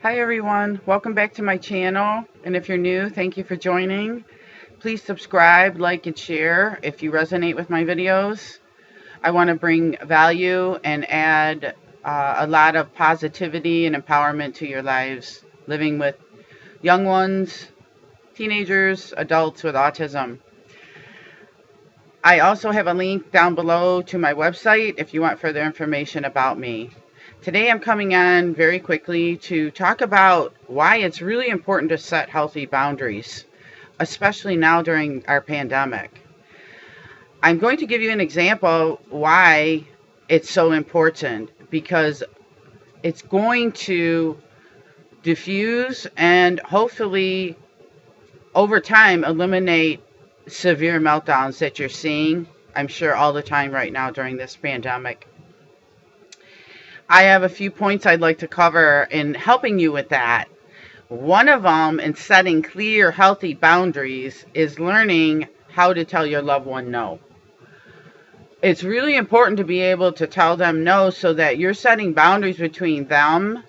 Hi everyone, welcome back to my channel, and if you're new, thank you for joining. Please subscribe, like, and share if you resonate with my videos. I want to bring value and add a lot of positivity and empowerment to your lives, living with young ones, teenagers, adults with autism. I also have a link down below to my website if you want further information about me. Today I'm coming on very quickly to talk about why it's really important to set healthy boundaries, especially now during our pandemic. I'm going to give you an example why it's so important, because it's going to diffuse and hopefully over time eliminate severe meltdowns that you're seeing, I'm sure, all the time right now during this pandemic. I have a few points I'd like to cover in helping you with that. One of them, in setting clear, healthy boundaries, is learning how to tell your loved one no. It's really important to be able to tell them no so that you're setting boundaries between them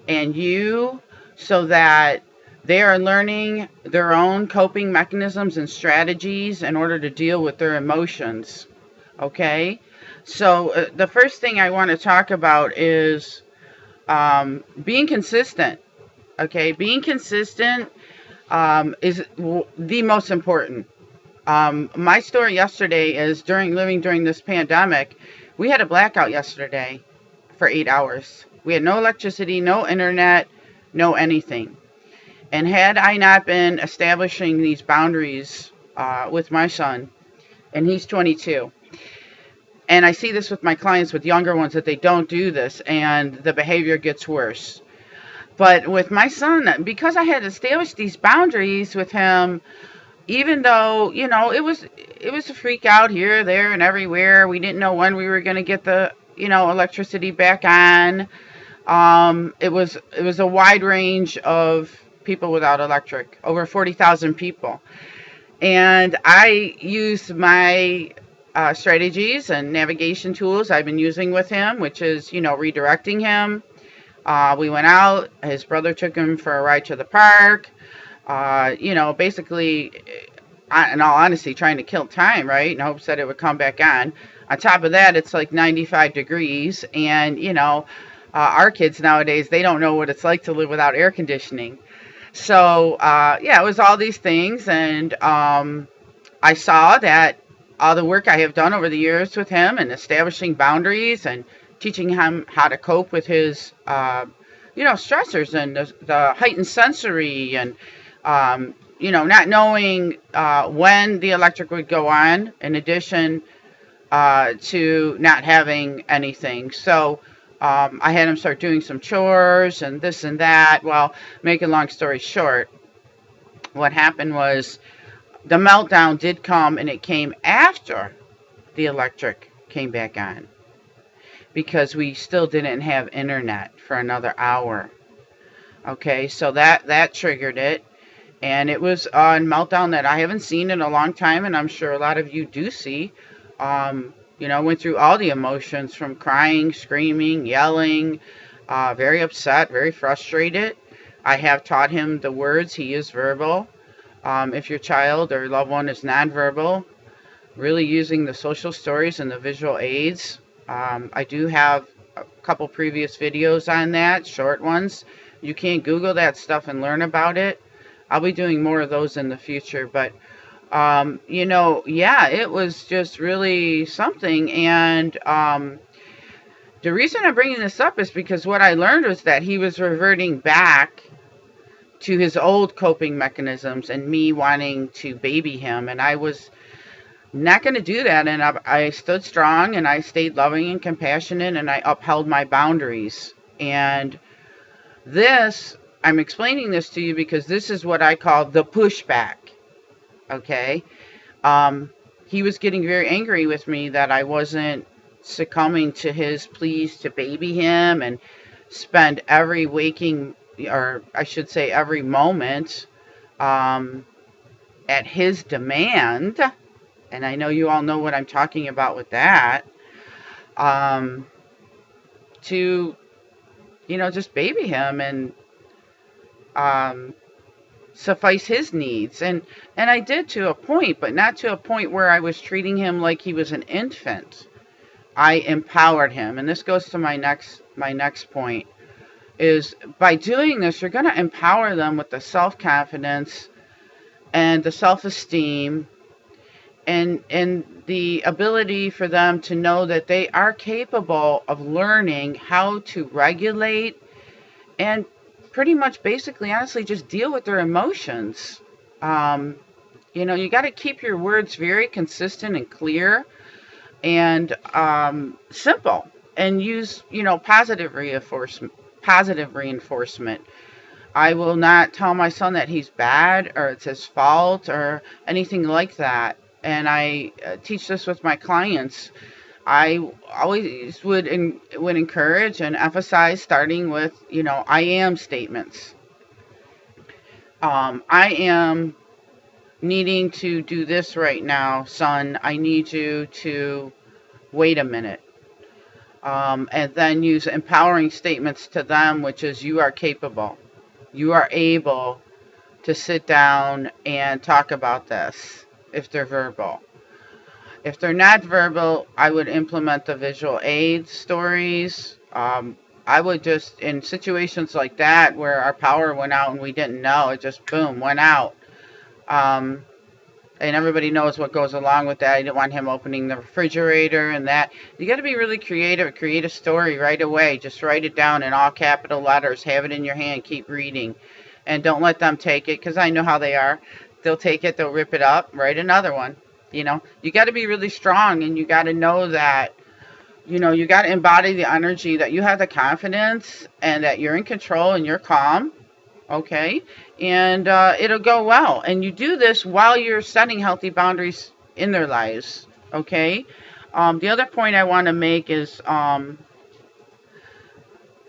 and you, so that they are learning their own coping mechanisms and strategies in order to deal with their emotions. Okay? So the first thing I want to talk about is being consistent. Okay? Being consistent is the most important. My story yesterday is living during this pandemic. We had a blackout yesterday for 8 hours. We had no electricity, no internet, no anything. And had I not been establishing these boundaries with my son, and he's 22, and I see this with my clients with younger ones, that they don't do this and the behavior gets worse. But with my son, because I had established these boundaries with him, even though, it was a freak out here, there, and everywhere. We didn't know when we were going to get the, electricity back on. It was a wide range of people without electric, over 40,000 people. And I used my strategies and navigation tools I've been using with him, which is, redirecting him. We went out. His brother took him for a ride to the park. Basically, in all honesty, trying to kill time, right, in hopes that it would come back on. On top of that, it's like 95 degrees, and, our kids nowadays, they don't know what it's like to live without air conditioning. So, it was all these things, and I saw that all the work I have done over the years with him and establishing boundaries and teaching him how to cope with his, stressors and the heightened sensory and, not knowing when the electric would go on, in addition to not having anything. So I had him start doing some chores and this and that. Well, make a long story short, what happened was the meltdown did come, and it came after the electric came back on, because we still didn't have internet for another hour. Okay, so that triggered it. And it was a meltdown that I haven't seen in a long time, and I'm sure a lot of you do see. Went through all the emotions, from crying, screaming, yelling, very upset, very frustrated. I have taught him the words. He is verbal. If your child or loved one is nonverbal, really using the SocialStories and the visual aids. I do have a couple previous videos on that, short ones. You can Google that stuff and learn about it. I'll be doing more of those in the future, but, it was just really something. And the reason I'm bringing this up is because what I learned was that he was reverting back to his old coping mechanisms and me wanting to baby him. And I was not going to do that. And I stood strong, and I stayed loving and compassionate, and I upheld my boundaries. And I'm explaining this to you because this is what I call the pushback. Okay? He was getting very angry with me that I wasn't succumbing to his pleas to baby him and spend every waking, or I should say every moment, at his demand. And I know you all know what I'm talking about with that. To, just baby him. And suffice his needs. And I did to a point, but not to a point where I was treating him like he was an infant. I empowered him. And this goes to my next point, is by doing this, you're going to empower them with the self-confidence and the self-esteem and the ability for them to know that they are capable of learning how to regulate and pretty much basically, honestly, just deal with their emotions. You got to keep your words very consistent and clear and simple, and use, positive reinforcement. I will not tell my son that he's bad or it's his fault or anything like that. And I teach this with my clients. I always would encourage and emphasize starting with, I am statements. I am needing to do this right now, son. I need you to wait a minute. And then use empowering statements to them, which is, you are capable. You are able to sit down and talk about this if they're verbal. If they're not verbal, I would implement the visual aid stories. I would just, in situations like that where our power went out and we didn't know, it just, boom, went out. And everybody knows what goes along with that. I didn't want him opening the refrigerator and that. You got to be really creative. Create a story right away. Just write it down in all capital letters. Have it in your hand. Keep reading. And don't let them take it, because I know how they are. They'll take it. They'll rip it up. Write another one. You got to be really strong, and you got to know that, you got to embody the energy that you have the confidence and that you're in control and you're calm. Okay, and it'll go well. And you do this while you're setting healthy boundaries in their lives. Okay. The other point I want to make is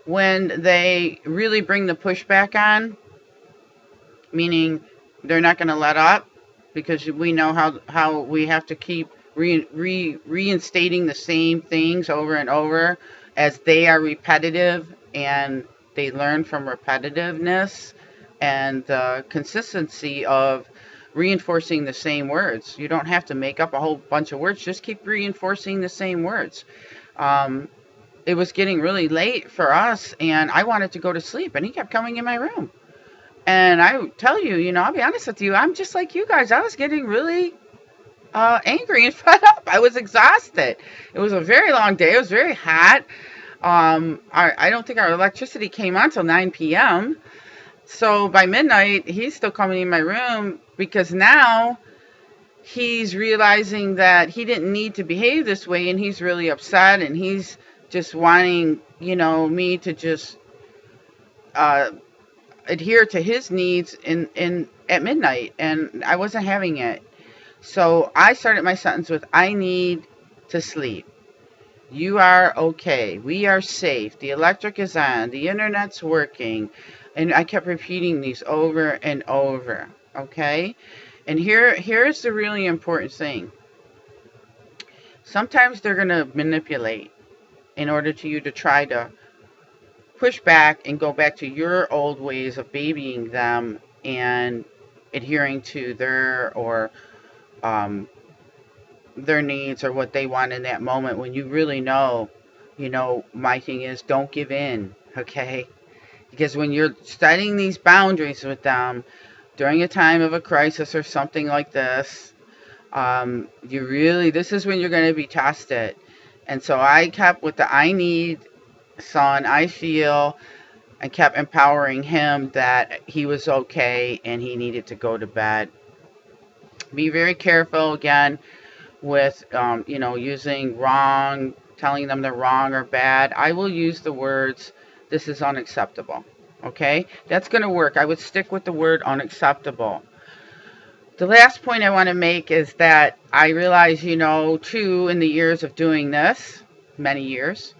when they really bring the pushback on, meaning they're not going to let up, because we know how we have to keep reinstating the same things over and over, as they are repetitive and they learn from repetitiveness and the consistency of reinforcing the same words. You don't have to make up a whole bunch of words. Just keep reinforcing the same words. It was getting really late for us, and I wanted to go to sleep, and he kept coming in my room. And I tell you, I'll be honest with you, I'm just like you guys. I was getting really angry and fed up. I was exhausted. It was a very long day. It was very hot. I don't think our electricity came on till 9 p.m. So by midnight, he's still coming in my room, because now he's realizing that he didn't need to behave this way, and he's really upset, and he's just wanting, me to just adhere to his needs at midnight, and I wasn't having it. So I started my sentence with, I need to sleep. You are okay. We are safe. The electric is on. The internet's working. And I kept repeating these over and over. Okay? And here's the really important thing. Sometimes they're going to manipulate in order to you to try to push back and go back to your old ways of babying them and adhering to their needs or what they want in that moment, when you really know, my thing is, don't give in, okay? Because when you're setting these boundaries with them during a time of a crisis or something like this, this is when you're going to be tested. And so I kept with the I need, son, I feel, and kept empowering him that he was okay and he needed to go to bed. Be very careful, again, with, using wrong, telling them they're wrong or bad. I will use the words, this is unacceptable. Okay? That's going to work. I would stick with the word unacceptable. The last point I want to make is that I realize, too, in the years of doing this, many years,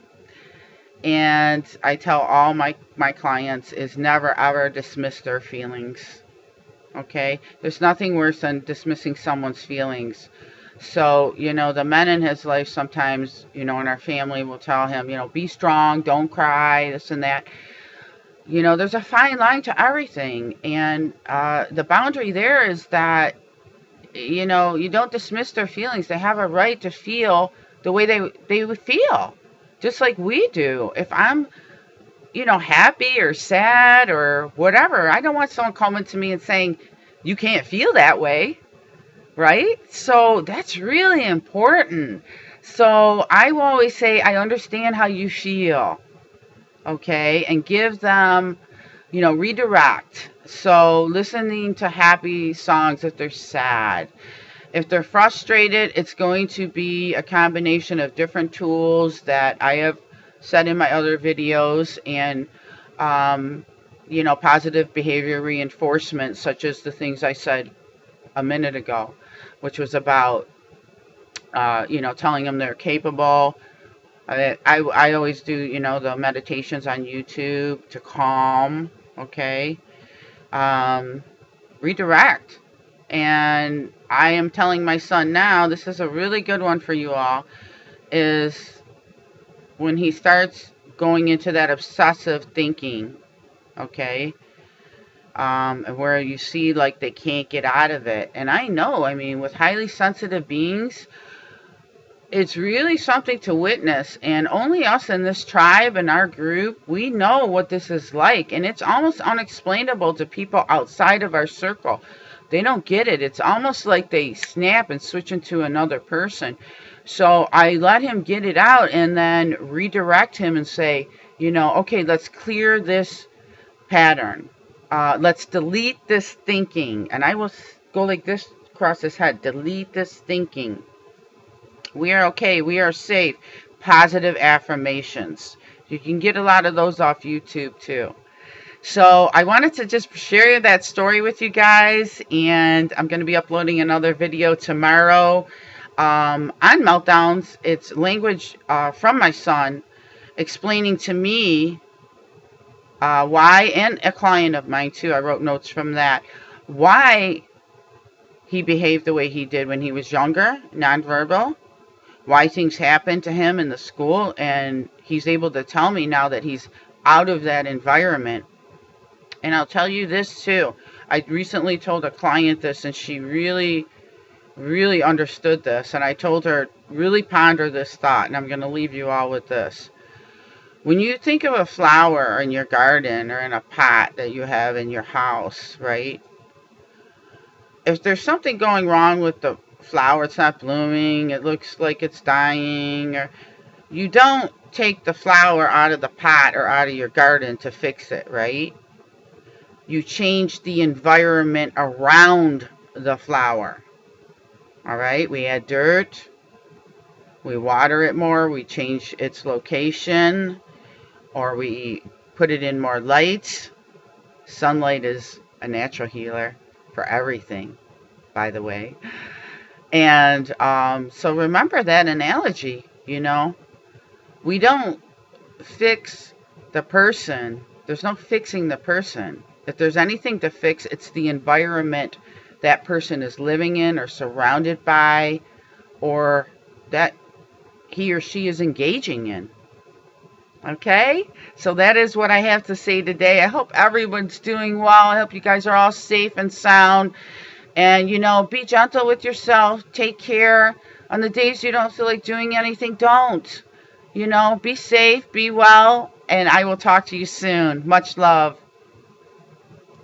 and I tell all my clients, is never, ever dismiss their feelings. Okay? There's nothing worse than dismissing someone's feelings. So, the men in his life sometimes, in our family will tell him, be strong, don't cry, this and that. You know, there's a fine line to everything. And the boundary there is that, you know, you don't dismiss their feelings. They have a right to feel the way they would feel, just like we do. If I'm, you know, happy or sad or whatever, I don't want someone coming to me and saying, you can't feel that way, right? So that's really important. So I will always say, I understand how you feel, okay? And give them, you know, redirect. So listening to happy songs if they're sad. If they're frustrated, it's going to be a combination of different tools that I have said in my other videos, and, you know, positive behavior reinforcement, such as the things I said a minute ago, which was about, you know, telling them they're capable. I always do, you know, the meditations on YouTube to calm, okay? Redirect. And I am telling my son now, this is a really good one for you all, is when he starts going into that obsessive thinking, okay, where you see like they can't get out of it. And I know, I mean, with highly sensitive beings, it's really something to witness, and only us in this tribe and our group, we know what this is like, and it's almost unexplainable to people outside of our circle. They don't get it. It's almost like they snap and switch into another person. So I let him get it out and then redirect him and say, you know, okay, let's clear this pattern. Let's delete this thinking. And I will go like this across his head. Delete this thinking. We are okay. We are safe. Positive affirmations. You can get a lot of those off YouTube too. So I wanted to just share that story with you guys, and I'm going to be uploading another video tomorrow on meltdowns. It's language from my son explaining to me why, and a client of mine too, I wrote notes from that, why he behaved the way he did when he was younger, nonverbal, why things happened to him in the school, and he's able to tell me now that he's out of that environment. And I'll tell you this too. I recently told a client this, and she really, really understood this. And I told her, really ponder this thought, and I'm going to leave you all with this. When you think of a flower in your garden or in a pot that you have in your house, right? If there's something going wrong with the flower, it's not blooming, it looks like it's dying, or you don't take the flower out of the pot or out of your garden to fix it, right? You change the environment around the flower. All right, we add dirt, we water it more, we change its location, or we put it in more light. Sunlight is a natural healer for everything, by the way. And so remember that analogy, you know. We don't fix the person. There's no fixing the person. If there's anything to fix, it's the environment that person is living in or surrounded by, or that he or she is engaging in. Okay? So that is what I have to say today. I hope everyone's doing well. I hope you guys are all safe and sound. And, you know, be gentle with yourself. Take care. On the days you don't feel like doing anything, don't. You know, be safe, be well, and I will talk to you soon. Much love.